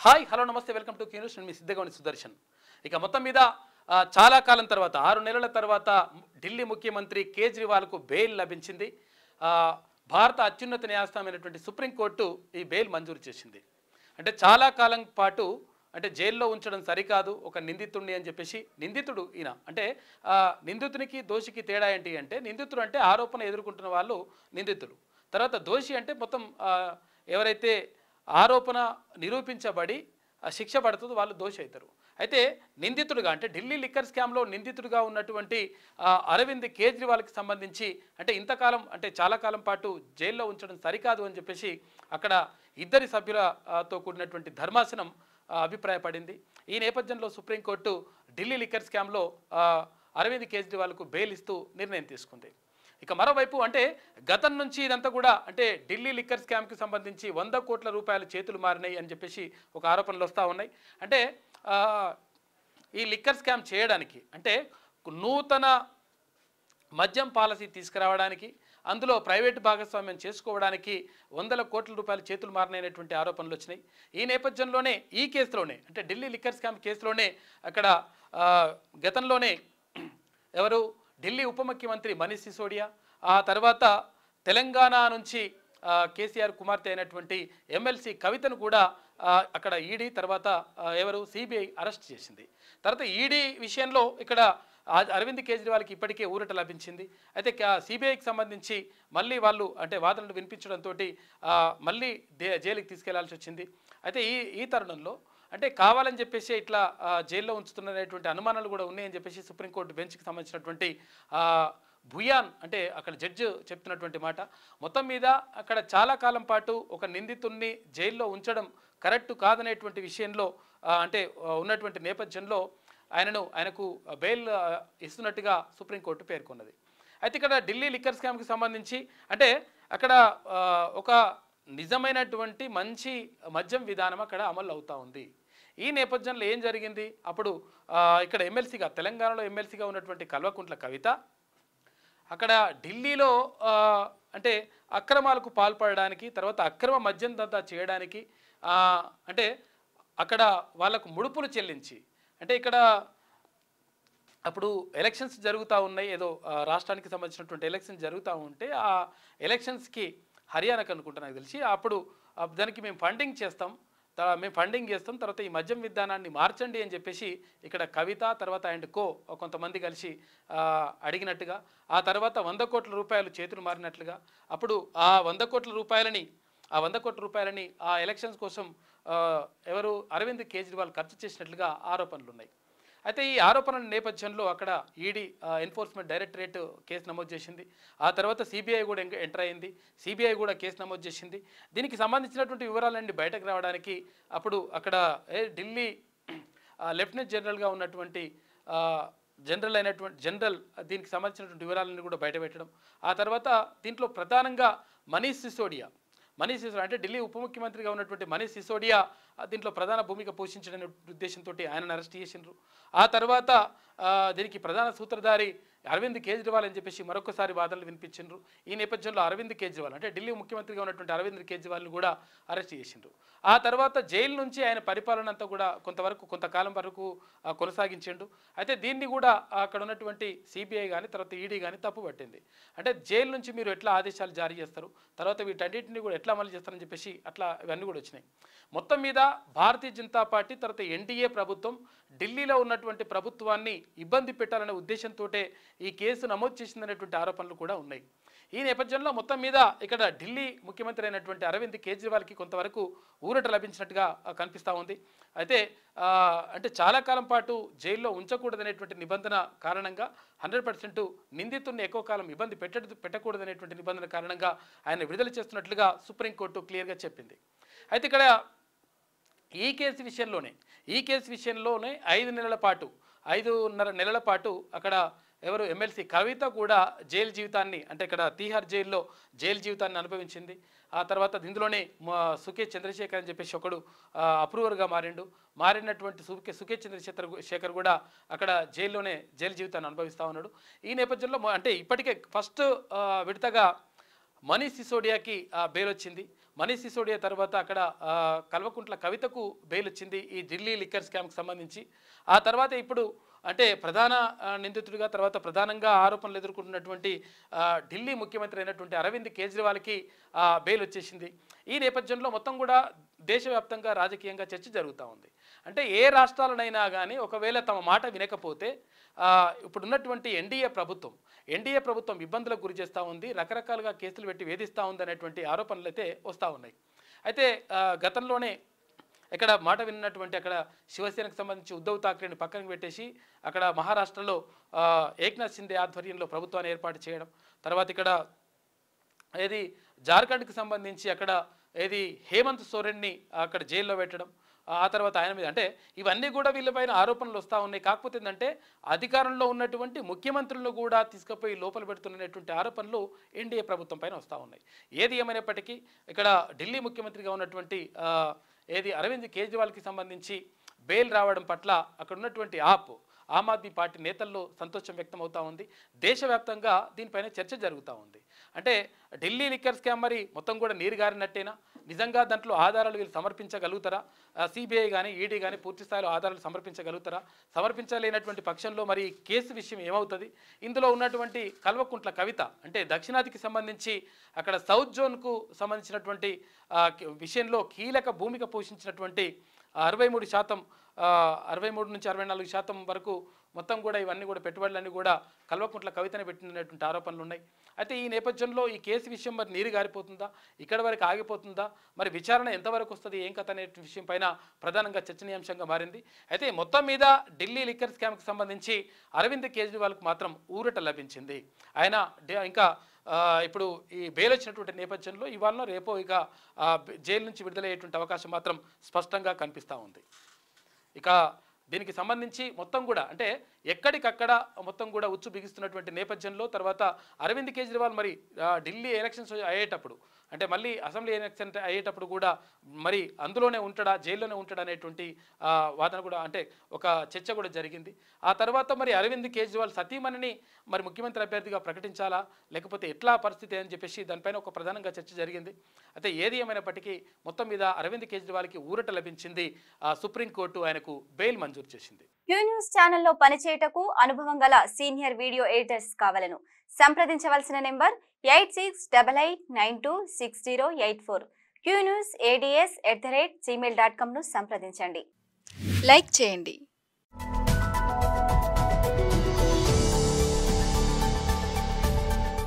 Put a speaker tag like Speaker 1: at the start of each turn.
Speaker 1: Hi hello నమస్తే welcome to Q news. నేను మీ సిద్ధగౌని సుదర్శన్. ఇక మొత్తం మీద చాలా కాలం తర్వాత 6 నెలల తర్వాత ఢిల్లీ ముఖ్యమంత్రి కేజ్రీవాల్కు బెయిల్ లభించింది. భారత అత్యున్నత న్యాయస్థానమైనటువంటి సుప్రీంకోర్టు ఈ బెయిల్ మంజూరు చేసింది. అంటే చాలా కాలం పాటు అంటే జైల్లో ఉంచడం సరికాదు ఒక నిందితుడిని అని చెప్పేసి, నిందితుడు ఈయన అంటే నిందితునికి దోషికి తేడా ఏంటి అంటే, నిందితుడు అంటే ఆరోపణ ఎదుర్కొంటున్న వాళ్ళు నిందితులు, తర్వాత దోషి అంటే మొత్తం ఎవరైతే ఆరోపణ నిరూపించబడి శిక్ష పడుతుందో వాళ్ళు దోషి అవుతారు. అయితే నిందితుడుగా అంటే ఢిల్లీ లిక్కర్ స్కామ్లో నిందితుడిగా ఉన్నటువంటి అరవింద్ కేజ్రీవాల్కి సంబంధించి అంటే ఇంతకాలం అంటే చాలా కాలం పాటు జైల్లో ఉంచడం సరికాదు అని చెప్పేసి అక్కడ ఇద్దరి సభ్యులతో కూడినటువంటి ధర్మాసనం అభిప్రాయపడింది. ఈ నేపథ్యంలో సుప్రీంకోర్టు ఢిల్లీ లిక్కర్ స్కామ్లో అరవింద్ కేజ్రీవాల్కు బెయిల్ ఇస్తూ నిర్ణయం తీసుకుంది. ఇక మరోవైపు అంటే గతం నుంచి ఇదంతా కూడా అంటే ఢిల్లీ లిక్కర్ స్కామ్కి సంబంధించి 100 కోట్ల రూపాయలు చేతులు మారినాయి అని చెప్పేసి ఒక ఆరోపణలు వస్తూ ఉన్నాయి. అంటే ఈ లిక్కర్ స్కామ్ చేయడానికి అంటే నూతన మద్యం పాలసీ తీసుకురావడానికి, అందులో ప్రైవేటు భాగస్వామ్యం చేసుకోవడానికి 100 కోట్ల రూపాయలు చేతులు మారినటువంటి ఆరోపణలు వచ్చినాయి. ఈ నేపథ్యంలోనే ఈ కేసులోనే అంటే ఢిల్లీ లిక్కర్ స్కామ్ కేసులోనే అక్కడ గతంలోనే ఎవరు ఢిల్లీ ఉప ముఖ్యమంత్రి మనీష్ సిసోడియా, ఆ తర్వాత తెలంగాణ నుంచి కేసీఆర్ కుమార్తె అయినటువంటి ఎమ్మెల్సీ కవితను కూడా అక్కడ ఈడీ తర్వాత ఎవరు సిబిఐ అరెస్ట్ చేసింది. తర్వాత ఈడీ విషయంలో ఇక్కడ అరవింద్ కేజ్రీవాల్కి ఇప్పటికే ఊరట లభించింది. అయితే సిబిఐకి సంబంధించి మళ్ళీ వాళ్ళు అంటే వాదనలు వినిపించడంతో మళ్ళీ జైలుకి తీసుకెళ్లాల్సి వచ్చింది. అయితే ఈ తరుణంలో అంటే కావాలని చెప్పేసి ఇట్లా జైల్లో ఉంచుతున్నటువంటి అనుమానాలు కూడా ఉన్నాయని చెప్పేసి సుప్రీంకోర్టు బెంచ్కి సంబంధించినటువంటి భుయాన్ అంటే అక్కడ జడ్జి చెప్తున్నటువంటి మాట, మొత్తం మీద అక్కడ చాలా కాలం పాటు ఒక నిందితుడిని జైల్లో ఉంచడం కరెక్ట్ కాదనేటువంటి విషయంలో అంటే ఉన్నటువంటి నేపథ్యంలో ఆయనకు బెయిల్ ఇస్తున్నట్టుగా సుప్రీంకోర్టు పేర్కొన్నది. అయితే ఇక్కడ ఢిల్లీ లిక్కర్ స్కామ్కి సంబంధించి అంటే అక్కడ ఒక నిజమైనటువంటి మంచి మద్యం విధానం అక్కడ అమలు అవుతూ ఉంది. ఈ నేపథ్యంలో ఏం జరిగింది, అప్పుడు ఇక్కడ ఎమ్మెల్సీగా తెలంగాణలో ఎమ్మెల్సీగా ఉన్నటువంటి కల్వకుంట్ల కవిత అక్కడ ఢిల్లీలో అంటే అక్రమాలకు పాల్పడడానికి, తర్వాత అక్రమ మద్యం దందా చేయడానికి అంటే అక్కడ వాళ్ళకు ముడుపులు చెల్లించి అంటే ఇక్కడ అప్పుడు ఎలక్షన్స్ జరుగుతూ ఉన్నాయి, ఏదో రాష్ట్రానికి సంబంధించినటువంటి ఎలక్షన్స్ జరుగుతూ ఉంటే ఆ ఎలక్షన్స్కి హర్యానాకు అనుకుంటా నాకు తెలిసి అప్పుడు దానికి మేము ఫండింగ్ చేస్తాం తర్వాత ఈ మద్యం విధానాన్ని మార్చండి అని చెప్పేసి ఇక్కడ కవిత తర్వాత అండ్ కొంతమంది కలిసి అడిగినట్టుగా, ఆ తర్వాత 100 కోట్ల రూపాయలు చేతులు మారినట్లుగా, అప్పుడు ఆ 100 కోట్ల రూపాయలని ఆ ఎలక్షన్స్ కోసం ఎవరు అరవింద్ కేజ్రీవాల్ ఖర్చు చేసినట్లుగా ఆరోపణలు ఉన్నాయి. అయితే ఈ ఆరోపణల నేపథ్యంలో అక్కడ ఈడీ ఎన్ఫోర్స్మెంట్ డైరెక్టరేట్ కేసు నమోదు చేసింది. ఆ తర్వాత సిబిఐ కూడా ఎంటర్ అయింది, సిబిఐ కూడా కేసు నమోదు చేసింది. దీనికి సంబంధించినటువంటి వివరాలన్నీ బయటకు రావడానికి అప్పుడు అక్కడ ఢిల్లీ లెఫ్టినెంట్ జనరల్గా ఉన్నటువంటి జనరల్ దీనికి సంబంధించినటువంటి వివరాలన్నీ కూడా బయటపెట్టడం, ఆ తర్వాత దీంట్లో ప్రధానంగా మనీష్ సిసోడియా అంటే ఢిల్లీ ఉప ముఖ్యమంత్రిగా ఉన్నటువంటి మనీష్ సిసోడియా దీంట్లో ప్రధాన భూమిక పోషించడనే ఉద్దేశంతో ఆయనను అరెస్ట్ చేసిండ్రు. ఆ తర్వాత దీనికి ప్రధాన సూత్రధారి అరవింద్ కేజ్రీవాల్ అని చెప్పేసి మరొకసారి వాదనలు వినిపించిండ్రు. ఈ నేపథ్యంలో అరవింద్ కేజ్రీవాల్ అంటే ఢిల్లీ ముఖ్యమంత్రిగా ఉన్నటువంటి అరవింద్ కేజ్రీవాల్ని కూడా అరెస్ట్ చేసిండ్రు. ఆ తర్వాత జైలు నుంచి ఆయన పరిపాలన అంతా కూడా కొంతకాలం వరకు కొనసాగించిండు. అయితే దీన్ని కూడా అక్కడ ఉన్నటువంటి సిబిఐ కానీ తర్వాత ఈడీ కానీ తప్పు పట్టింది. అంటే జైలు నుంచి మీరు ఎట్లా ఆదేశాలు జారీ చేస్తారు, తర్వాత వీటన్నిటిని కూడా ఎట్లా అమలు చేస్తారని చెప్పేసి అట్లా ఇవన్నీ కూడా వచ్చినాయి. మొత్తం మీద భారతీయ జనతా పార్టీ తర్వాత ఎన్డీఏ ప్రభుత్వం ఢిల్లీలో ఉన్నటువంటి ప్రభుత్వాన్ని ఇబ్బంది పెట్టాలనే ఉద్దేశంతో ఈ కేసు నమోదు చేసిందనేటువంటి ఆరోపణలు కూడా ఉన్నాయి. ఈ నేపథ్యంలో మొత్తం మీద ఇక్కడ ఢిల్లీ ముఖ్యమంత్రి అయినటువంటి అరవింద్ కేజ్రీవాల్కి కొంతవరకు ఊరట లభించినట్టుగా కనిపిస్తూ ఉంది. అయితే అంటే చాలా కాలం పాటు జైల్లో ఉంచకూడదనేటువంటి నిబంధన కారణంగా 100% నిందితుడిని ఎక్కువ కాలం ఇబ్బంది పెట్టకూడదనేటువంటి నిబంధన కారణంగా ఆయన విడుదల చేస్తున్నట్లుగా సుప్రీంకోర్టు క్లియర్గా చెప్పింది. అయితే ఇక్కడ ఈ కేసు విషయంలోనే 5.5 నెలల పాటు అక్కడ ఎవరు ఎమ్మెల్సీ కవిత కూడా జైలు జీవితాన్ని అంటే ఇక్కడ తీహార్ జైల్లో జైలు జీవితాన్ని అనుభవించింది. ఆ తర్వాత ఇందులోనే సుకేష్ చంద్రశేఖర్ అని చెప్పేసి ఒకడు అప్రూవర్గా మారినటువంటి సుకేష్ చంద్రశేఖర్ కూడా అక్కడ జైల్లోనే జైలు జీవితాన్ని అనుభవిస్తూ ఉన్నాడు. ఈ నేపథ్యంలో అంటే ఇప్పటికే ఫస్ట్ విడతగా మనీష్ సిసోడియాకి బెయిల్ వచ్చింది. మనీష్ సిసోడియా తర్వాత అక్కడ కల్వకుంట్ల కవితకు బెయిల్ వచ్చింది ఈ ఢిల్లీ లిక్కర్ స్కామ్కి సంబంధించి. ఆ తర్వాత ఇప్పుడు అంటే ప్రధాన నిందితుడిగా తర్వాత ప్రధానంగా ఆరోపణలు ఎదుర్కొంటున్నటువంటి ఢిల్లీ ముఖ్యమంత్రి అయినటువంటి అరవింద్ కేజ్రీవాల్కి బెయిల్ వచ్చేసింది. ఈ నేపథ్యంలో మొత్తం కూడా దేశవ్యాప్తంగా రాజకీయంగా చర్చ జరుగుతూ ఉంది. అంటే ఏ రాష్ట్రాలనైనా కానీ ఒకవేళ తమ మాట వినకపోతే ఇప్పుడున్నటువంటి ఎన్డీఏ ప్రభుత్వం ఇబ్బందులకు గురి చేస్తూ ఉంది, రకరకాలుగా కేసులు పెట్టి వేధిస్తూ ఉంది అనేటువంటి ఆరోపణలు అయితే వస్తూ ఉన్నాయి. అయితే గతంలోనే ఇక్కడ మాట విన్నటువంటి అక్కడ శివసేనకు సంబంధించి ఉద్ధవ్ ఠాక్రేని పక్కనకి పెట్టేసి అక్కడ మహారాష్ట్రలో ఏక్నాథ్ షిండే ఆధ్వర్యంలో ప్రభుత్వాన్ని ఏర్పాటు చేయడం, తర్వాత ఇక్కడ ఏది జార్ఖండ్కి సంబంధించి అక్కడ ఏది హేమంత్ సోరెన్ని అక్కడ జైల్లో పెట్టడం, ఆ తర్వాత ఆయన మీద అంటే ఇవన్నీ కూడా వీళ్ళపైన ఆరోపణలు వస్తూ ఉన్నాయి. కాకపోతే ఏంటంటే అధికారంలో ఉన్నటువంటి ముఖ్యమంత్రులను కూడా తీసుకుపోయి లోపల పెడుతున్నటువంటి ఆరోపణలు ఎన్డీఏ ప్రభుత్వం పైన వస్తూ ఉన్నాయి. ఏది ఏమైనప్పటికీ ఇక్కడ ఢిల్లీ ముఖ్యమంత్రిగా ఉన్నటువంటి ఏది అరవింద్ కేజ్రీవాల్కి సంబంధించి బెయిల్ రావడం పట్ల అక్కడ ఉన్నటువంటి ఆమ్ ఆద్మీ పార్టీ నేతల్లో సంతోషం వ్యక్తం అవుతూ ఉంది. దేశవ్యాప్తంగా దీనిపైన చర్చ జరుగుతూ ఉంది. అంటే ఢిల్లీ లిక్కర్ స్కామ్ మరి మొత్తం కూడా నీరుగారినట్టేనా? నిజంగా దాంట్లో ఆధారాలు వీళ్ళు సమర్పించగలుగుతారా? సిబిఐ కానీ ఈడీ కానీ పూర్తి స్థాయిలో ఆధారాలు సమర్పించగలుగుతారా? సమర్పించలేనటువంటి పక్షంలో మరి కేసు విషయం ఏమవుతుంది? ఇందులో ఉన్నటువంటి కల్వకుంట్ల కవిత అంటే దక్షిణాదికి సంబంధించి అక్కడ సౌత్ జోన్కు సంబంధించినటువంటి విషయంలో కీలక భూమిక పోషించినటువంటి 63% 63 నుంచి 64% వరకు మొత్తం కూడా ఇవన్నీ కూడా పెట్టుబడులన్నీ కూడా కల్వకుంట్ల కవితనే పెట్టినటువంటి ఆరోపణలు ఉన్నాయి. అయితే ఈ నేపథ్యంలో ఈ కేసు విషయం మరి నీరు గారిపోతుందా, ఇక్కడ వరకు ఆగిపోతుందా, మరి విచారణ ఎంతవరకు వస్తుంది, ఏం కథ అనే విషయం పైన ప్రధానంగా చర్చనీయాంశంగా మారింది. అయితే మొత్తం మీద ఢిల్లీ లిక్కర్ స్కామ్కి సంబంధించి అరవింద్ కేజ్రీవాల్కి మాత్రం ఊరట లభించింది. ఆయన ఇంకా ఇప్పుడు ఈ బెయిల్ వచ్చినటువంటి నేపథ్యంలో ఇవాళ రేపో ఇక జైలు నుంచి విడుదలయ్యేటువంటి అవకాశం మాత్రం స్పష్టంగా కనిపిస్తూ ఉంది. ఇక దీనికి సంబంధించి మొత్తం కూడా అంటే ఎక్కడికక్కడ మొత్తం కూడా ఉచ్చు బిగిస్తున్నటువంటి నేపథ్యంలో తర్వాత అరవింద్ కేజ్రీవాల్ మరి ఢిల్లీ ఎలక్షన్స్ అయ్యేటప్పుడు అంటే మళ్ళీ అసెంబ్లీ ఎలక్షన్ అయ్యేటప్పుడు కూడా మరి అందులోనే ఉంటాడా, జైల్లోనే ఉంటాడా అనేటువంటి వాదన కూడా అంటే ఒక చర్చ కూడా జరిగింది. ఆ తర్వాత మరి అరవింద్ కేజ్రీవాల్ సతీమణిని మరి ముఖ్యమంత్రి అభ్యర్థిగా ప్రకటించాలా లేకపోతే ఎట్లా పరిస్థితి అని చెప్పేసి దానిపైన ఒక ప్రధానంగా చర్చ జరిగింది. అయితే ఏది ఏమైనప్పటికీ మొత్తం మీద అరవింద్ కేజ్రీవాల్కి ఊరట లభించింది. సుప్రీంకోర్టు ఆయనకు బెయిల్ మంజూరు చేసింది.
Speaker 2: క్యూ న్యూస్ ఛానల్లో పనిచేయటకు అనుభవం గల సీనియర్ వీడియో ఎడిటర్స్ కావాలను సంప్రదించవలసిన నెంబర్ 8688926084. qnewsads@gmail.com ను సంప్రదించండి.
Speaker 3: లైక్ చేయండి.